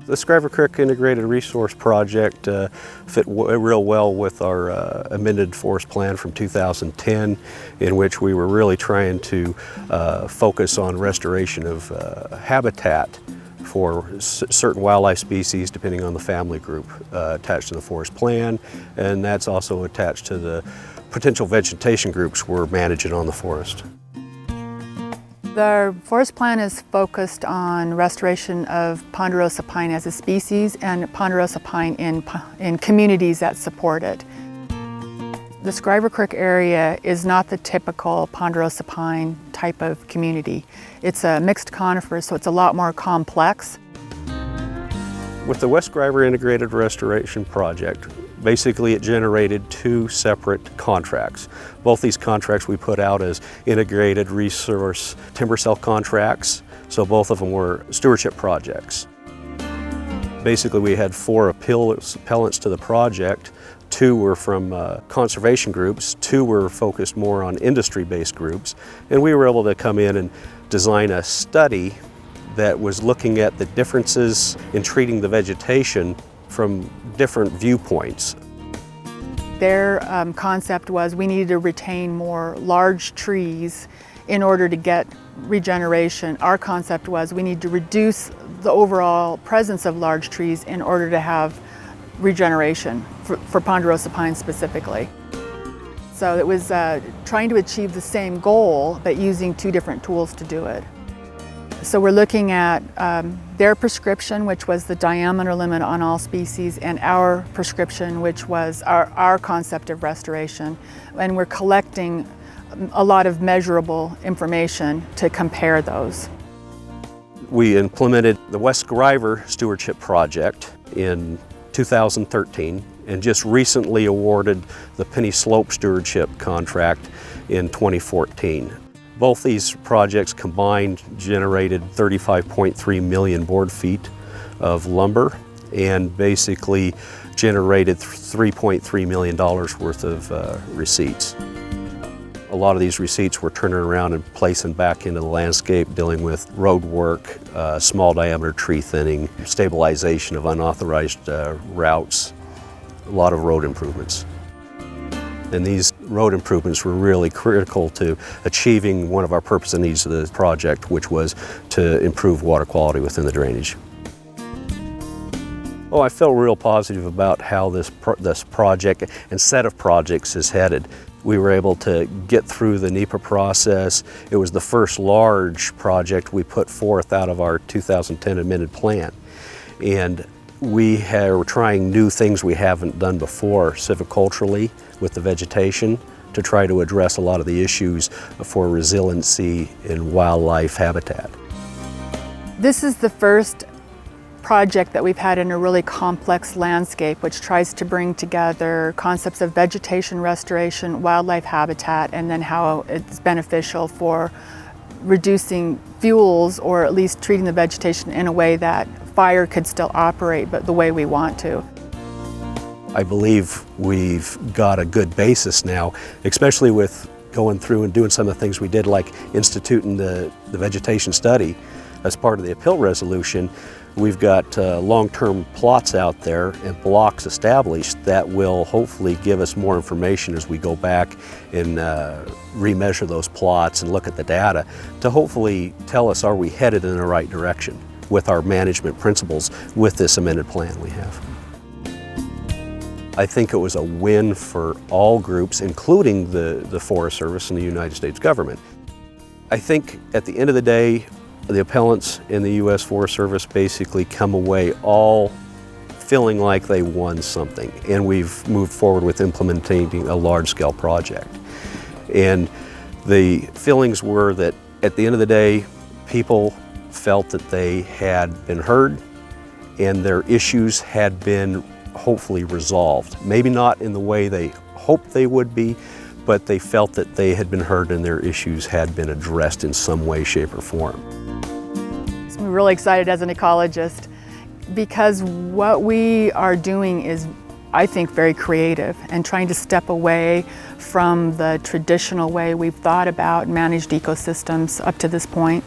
The Scriver Creek Integrated Resource Project fit real well with our amended forest plan from 2010, in which we were really trying to focus on restoration of habitat for certain wildlife species depending on the family group attached to the forest plan, and that's also attached to the potential vegetation groups we're managing on the forest. The forest plan is focused on restoration of ponderosa pine as a species and ponderosa pine in communities that support it. The Scriver Creek area is not the typical ponderosa pine type of community. It's a mixed conifer, so it's a lot more complex. With the West Scriver Integrated Restoration Project, basically it generated two separate contracts. Both these contracts we put out as integrated resource timber sale contracts, so both of them were stewardship projects. Basically we had 4 appellants to the project. 2 were from conservation groups, 2 were focused more on industry-based groups, and we were able to come in and design a study that was looking at the differences in treating the vegetation from different viewpoints. Their concept was we needed to retain more large trees in order to get regeneration. Our concept was we need to reduce the overall presence of large trees in order to have regeneration for ponderosa pine specifically. So it was trying to achieve the same goal but using 2 different tools to do it. So we're looking at their prescription, which was the diameter limit on all species, and our prescription, which was our concept of restoration. And we're collecting a lot of measurable information to compare those. We implemented the West Scriver Stewardship Project in 2013 and just recently awarded the Penny Slope Stewardship Contract in 2014. Both these projects combined generated 35.3 million board feet of lumber and basically generated $3.3 million worth of receipts. A lot of these receipts were turning around and placing back into the landscape, dealing with road work, small diameter tree thinning, stabilization of unauthorized routes, a lot of road improvements. And these road improvements were really critical to achieving one of our purpose and needs of the project, which was to improve water quality within the drainage. Oh, I feel real positive about how this project and set of projects is headed. We were able to get through the NEPA process. It was the first large project we put forth out of our 2010 amended plan. And we were trying new things we haven't done before, civiculturally, with the vegetation, to try to address a lot of the issues for resiliency in wildlife habitat. This is the first project that we've had in a really complex landscape, which tries to bring together concepts of vegetation restoration, wildlife habitat, and then how it's beneficial for reducing fuels, or at least treating the vegetation in a way that fire could still operate, but the way we want to. I believe we've got a good basis now, especially with going through and doing some of the things we did, like instituting the vegetation study as part of the appeal resolution. We've got long-term plots out there and blocks established that will hopefully give us more information as we go back and remeasure those plots and look at the data to hopefully tell us, are we headed in the right direction with our management principles with this amended plan we have. I think it was a win for all groups, including the Forest Service and the United States government. I think at the end of the day, the appellants in the U.S. Forest Service basically come away all feeling like they won something, and we've moved forward with implementing a large-scale project. And the feelings were that at the end of the day, people felt that they had been heard and their issues had been hopefully resolved. Maybe not in the way they hoped they would be, but they felt that they had been heard and their issues had been addressed in some way, shape, or form. I'm really excited as an ecologist because what we are doing is, I think, very creative and trying to step away from the traditional way we've thought about and managed ecosystems up to this point.